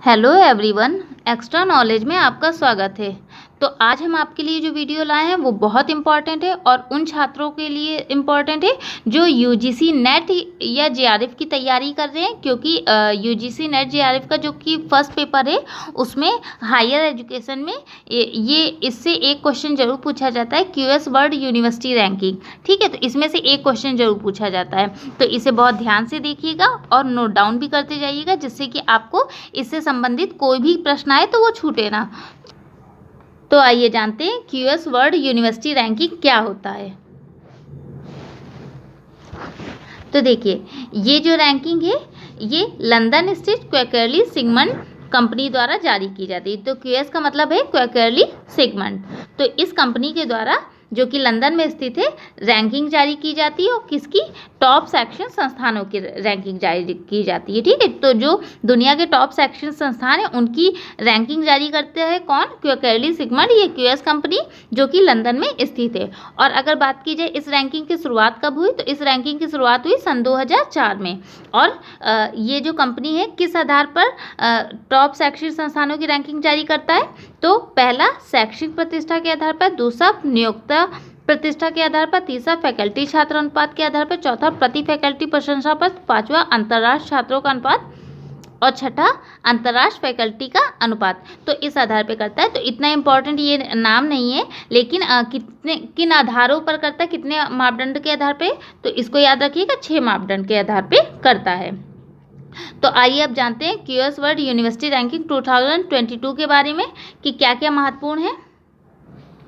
Hello everyone, extra knowledge में आपका स्वागत है। तो आज हम आपके लिए जो वीडियो लाए हैं वो बहुत इम्पॉर्टेंट है और उन छात्रों के लिए इम्पॉर्टेंट है जो यूजीसी नेट या जेआरएफ की तैयारी कर रहे हैं, क्योंकि यूजीसी नेट जेआरएफ का जो कि फर्स्ट पेपर है उसमें हायर एजुकेशन में ये इससे एक क्वेश्चन जरूर पूछा जाता है, क्यूएस वर्ल्ड यूनिवर्सिटी रैंकिंग। ठीक है, तो इसमें से एक क्वेश्चन जरूर पूछा जाता है, तो इसे बहुत ध्यान से देखिएगा और नोट डाउन भी करते जाइएगा, जिससे कि आपको इससे संबंधित कोई भी प्रश्न आए तो वो छूटे ना। तो आइए जानते हैं क्यूएस वर्ल्ड यूनिवर्सिटी रैंकिंग क्या होता है। तो देखिए, ये जो रैंकिंग है ये लंदन स्थित क्वेकरली सिगमंड कंपनी द्वारा जारी की जाती है। तो क्यूएस का मतलब है क्वेकरली सिगमंड। तो इस कंपनी के द्वारा जो कि लंदन में स्थित है रैंकिंग जारी की जाती है और किसकी, टॉप सेक्शन संस्थानों की रैंकिंग जारी की जाती है। ठीक है, तो जो दुनिया के टॉप सेक्शन संस्थान है उनकी रैंकिंग जारी करते हैं कौन, क्वेकरली सिगमंड, ये क्यूएस कंपनी जो कि लंदन में स्थित है। और अगर बात की जाए इस रैंकिंग की शुरुआत कब हुई, तो इस रैंकिंग की शुरुआत हुई सन 2004 में। और ये जो कंपनी है किस आधार पर टॉप शैक्षिक संस्थानों की रैंकिंग जारी करता है, तो पहला शैक्षिक प्रतिष्ठा के आधार पर, दूसरा नियोक्ता प्रतिष्ठा के आधार पर, तीसरा फैकल्टी छात्र अनुपात के आधार पर, चौथा प्रति फैकल्टी प्रशंसा पत्र, पांचवा अंतर्राष्ट्रीय छात्रों का अनुपात और छठा अंतर्राष्ट्रीय फैकल्टी का अनुपात। तो इस आधार पे करता है। तो इतना इम्पोर्टेंट ये नाम नहीं है, लेकिन किन आधारों पर करता है, कितने मापदंड के आधार पे, तो इसको याद रखिएगा, 6 मापदंड के आधार पे करता है। तो आइए अब जानते हैं क्यूएस वर्ल्ड यूनिवर्सिटी रैंकिंग 2022 के बारे में कि क्या क्या महत्वपूर्ण है।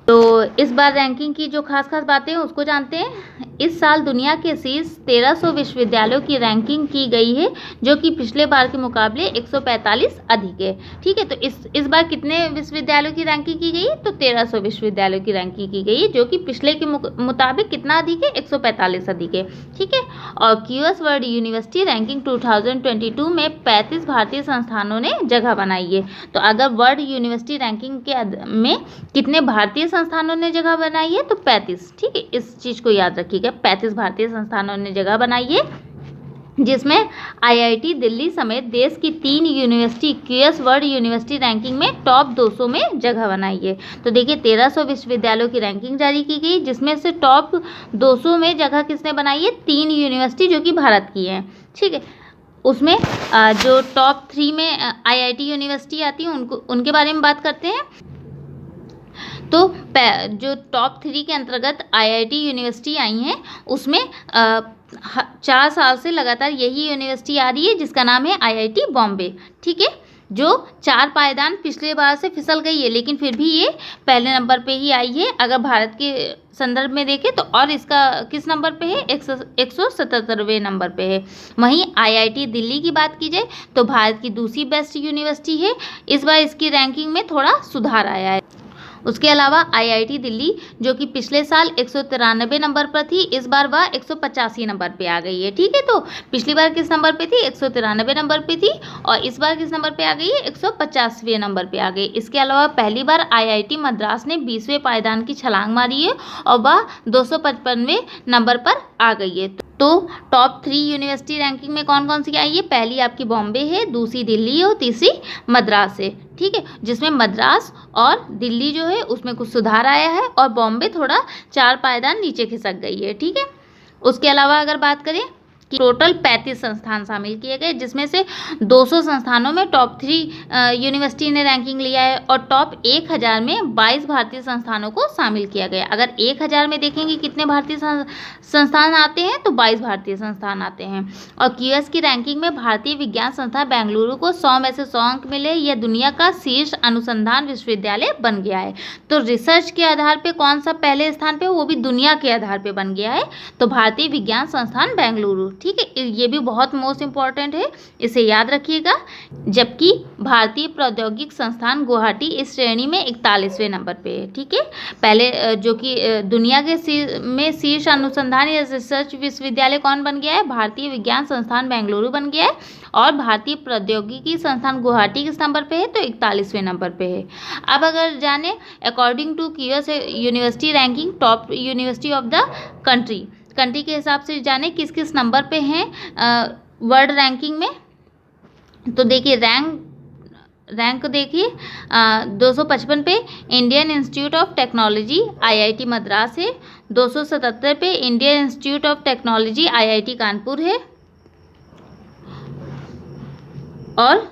तो इस बार रैंकिंग की जो खास बातें हैं उसको जानते हैं। इस साल दुनिया के शीर्ष 1300 विश्वविद्यालयों की रैंकिंग की गई है, जो कि पिछले बार के मुकाबले 145 अधिक है। ठीक है, तो इस बार कितने विश्वविद्यालयों की रैंकिंग की गई है, तो 1300 विश्वविद्यालयों की रैंकिंग की गई है, जो कि पिछले के मुताबिक कितना अधिक है, 145 अधिक है। ठीक है, और क्यूएस वर्ल्ड यूनिवर्सिटी रैंकिंग 2022 में 35 भारतीय संस्थानों ने जगह बनाई है। तो अगर वर्ल्ड यूनिवर्सिटी रैंकिंग के में कितने भारतीय संस्थानों ने जगह बनाई है, तो 35। ठीक है, इस चीज को याद रखिएगा, 35 भारतीय संस्थानों ने जगह बनाई है, जिसमें आईआईटी दिल्ली समेत देश की 3 university QS world university ranking में टॉप 200 में जगह बनाई है। तो देखिए, 1300 विश्वविद्यालयों की रैंकिंग जारी की गई, जिसमें से टॉप 200 में जगह किसने बनाई है, 3 यूनिवर्सिटी जो कि भारत की है। ठीक है, उसमें जो टॉप 3 में आईआईटी यूनिवर्सिटी आती है उनके बारे में बात करते हैं। तो जो टॉप 3 के अंतर्गत आईआईटी यूनिवर्सिटी आई हैं उसमें 4 साल से लगातार यही यूनिवर्सिटी आ रही है, जिसका नाम है आईआईटी बॉम्बे। ठीक है, जो 4 पायदान पिछले बार से फिसल गई है, लेकिन फिर भी ये पहले नंबर पे ही आई है अगर भारत के संदर्भ में देखें तो। और इसका किस नंबर पे है, 177वें नंबर पे है। वहीं आईआईटी दिल्ली की बात की जाए तो भारत की दूसरी बेस्ट यूनिवर्सिटी है। इस बार इसकी रैंकिंग में थोड़ा सुधार आया है। उसके अलावा आईआईटी दिल्ली जो कि पिछले साल 193 नंबर पर थी, इस बार वह 185 नंबर पे आ गई है। ठीक है, तो पिछली बार किस नंबर पे थी, 193 नंबर पे थी, और इस बार किस नंबर पे आ गई है, 185वें नंबर पे आ गई। इसके अलावा पहली बार आईआईटी मद्रास ने 20वें पायदान की छलांग मारी है और वह 255वें नंबर पर आ गई है। तो टॉप 3 यूनिवर्सिटी रैंकिंग में कौन कौन सी आई है, पहली आपकी बॉम्बे है, दूसरी दिल्ली है और तीसरी मद्रास है। ठीक है, जिसमें मद्रास और दिल्ली जो है उसमें कुछ सुधार आया है और बॉम्बे थोड़ा 4 पायदान नीचे खिसक गई है। ठीक है, उसके अलावा अगर बात करें कि टोटल 35 संस्थान शामिल किए गए, जिसमें से 200 संस्थानों में टॉप 3 यूनिवर्सिटी ने रैंकिंग लिया है और टॉप 1000 में 22 भारतीय संस्थानों को शामिल किया गया। अगर 1000 में देखेंगे कितने भारतीय संस्थान आते हैं, तो 22 भारतीय संस्थान आते हैं। और क्यूएस की रैंकिंग में भारतीय विज्ञान संस्थान बेंगलुरु को 100 में से 100 अंक मिले। यह दुनिया का शीर्ष अनुसंधान विश्वविद्यालय बन गया है। तो रिसर्च के आधार पर कौन सा पहले स्थान पे, वो भी दुनिया के आधार पर बन गया है, तो भारतीय विज्ञान संस्थान बेंगलुरु। ठीक है, ये भी बहुत मोस्ट इंपॉर्टेंट है, इसे याद रखिएगा। जबकि भारतीय प्रौद्योगिक संस्थान गुवाहाटी इस श्रेणी में 41वें नंबर पे है। ठीक है, पहले जो कि दुनिया के शीर्ष अनुसंधान या रिसर्च विश्वविद्यालय कौन बन गया है, भारतीय विज्ञान संस्थान बेंगलुरु बन गया है, और भारतीय प्रौद्योगिकी संस्थान गुवाहाटी किस नंबर पे है, तो 41वें नंबर पे है। अब अगर जाने according to QS university ranking top university of the country के हिसाब से जाने किस किस नंबर पे हैं वर्ल्ड रैंकिंग में। तो देखिए, रैंक रैंक देखिए 255 पे Indian institute of technology IIT Madras है। 277 पे Indian institute of technology IIT Kanpur है। और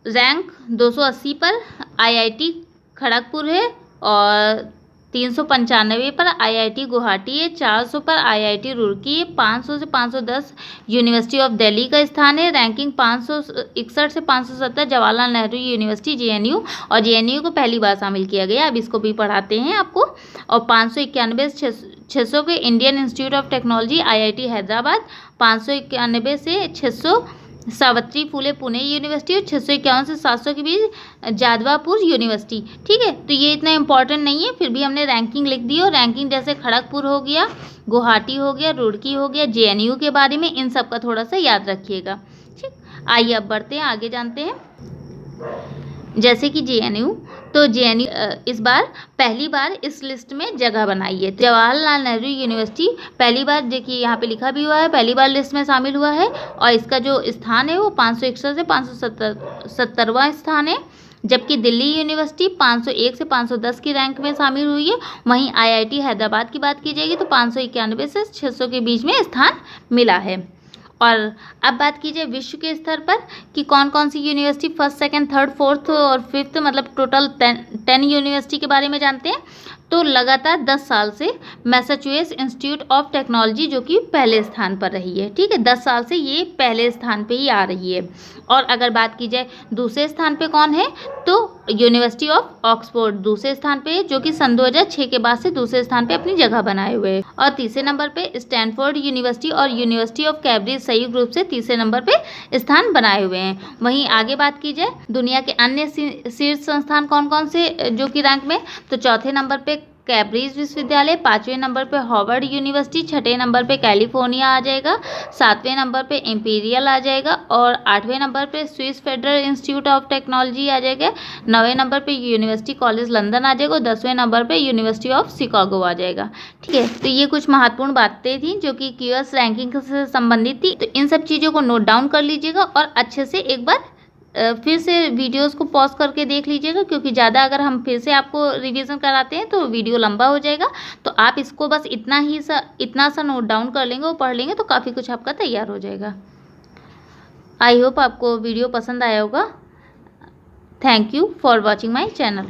रैंक 280 पर IIT खड़गपुर है। और 395 पर IIT गुवाहाटी है। 400 पर IIT रुड़की है। 500 से 510 यूनिवर्सिटी ऑफ दिल्ली का स्थान है। रैंकिंग 561 से 570 जवाहरलाल नेहरू यूनिवर्सिटी JNU, और JNU को पहली बार शामिल किया गया। अब इसको भी पढ़ाते हैं आपको। और 591 से 600 के Indian institute of technology IIT Hyderabad. 591 से 600 सावित्री फुले पुणे यूनिवर्सिटी। और 651 से 700 के बीच जादवापुर यूनिवर्सिटी। ठीक है, तो ये इतना इंपॉर्टेंट नहीं है, फिर भी हमने रैंकिंग लिख दी। और रैंकिंग जैसे खड़गपुर हो गया, गुवाहाटी हो गया, रुड़की हो गया, JNU के बारे में इन सब का थोड़ा सा याद रखिएगा। ठीक, आइए अब बढ़ते हैं, आगे जानते हैं। जैसे कि JNU, तो JNU इस बार पहली बार इस लिस्ट में जगह बनाई है। जवाहरलाल नेहरू यूनिवर्सिटी पहली बार, देखिए यहाँ पे लिखा भी हुआ है, पहली बार लिस्ट में शामिल हुआ है। और इसका जो स्थान है वो 561 से 570वां स्थान है। जबकि दिल्ली यूनिवर्सिटी 501 से 510 की रैंक में शामिल हुई है। वहीं IIT हैदराबाद की बात की जाएगी तो 591 से 600 के बीच में स्थान मिला है। और अब बात कीजिए विश्व के स्तर पर कि कौन कौन सी university first, second, third, fourth और फिफ्थ, मतलब टोटल 10 यूनिवर्सिटी के बारे में जानते हैं। तो लगातार 10 साल से मैसाचुसेट्स इंस्टीट्यूट ऑफ टेक्नोलॉजी जो कि पहले स्थान पर रही है। ठीक है, 10 साल से ये पहले स्थान पे ही आ रही है। और अगर बात की जाए दूसरे स्थान पे कौन है, तो यूनिवर्सिटी ऑफ ऑक्सफोर्ड दूसरे स्थान पे है, जो कि सन 2006 के बाद से दूसरे स्थान पे अपनी जगह बनाए हुए है। और तीसरे नंबर पे स्टैनफोर्ड यूनिवर्सिटी और यूनिवर्सिटी ऑफ कैम्ब्रिज संयुक्त रूप से तीसरे नंबर पे स्थान बनाए हुए हैं। वहीं आगे बात की जाए दुनिया के अन्य शीर्ष संस्थान कौन कौन से जो कि रैंक में, तो चौथे नंबर पे कैम्ब्रिज विश्वविद्यालय, 5वें नंबर पे हार्वर्ड यूनिवर्सिटी, 6ठे नंबर पे कैलिफोर्निया आ जाएगा, 7वें नंबर पे इंपीरियल आ जाएगा, और 8वें नंबर पे Swiss Federal Institute of Technology आ जाएगा, 9वें नंबर पे यूनिवर्सिटी कॉलेज लंदन आ जाएगा, और 10वें नंबर पे यूनिवर्सिटी ऑफ शिकागो आ जाएगा। ठीक है, तो ये कुछ महत्वपूर्ण बातें थी जो कि QS रैंकिंग से संबंधित थी। तो इन सब चीज़ों को नोट डाउन कर लीजिएगा और अच्छे से एक बार फिर से वीडियोस को पॉज करके देख लीजिएगा, क्योंकि ज़्यादा अगर हम फिर से आपको रिवीजन कराते हैं तो वीडियो लंबा हो जाएगा। तो आप इसको बस इतना सा नोट डाउन कर लेंगे और पढ़ लेंगे तो काफ़ी कुछ आपका तैयार हो जाएगा। आई होप आपको वीडियो पसंद आया होगा। Thank you for watching my channel.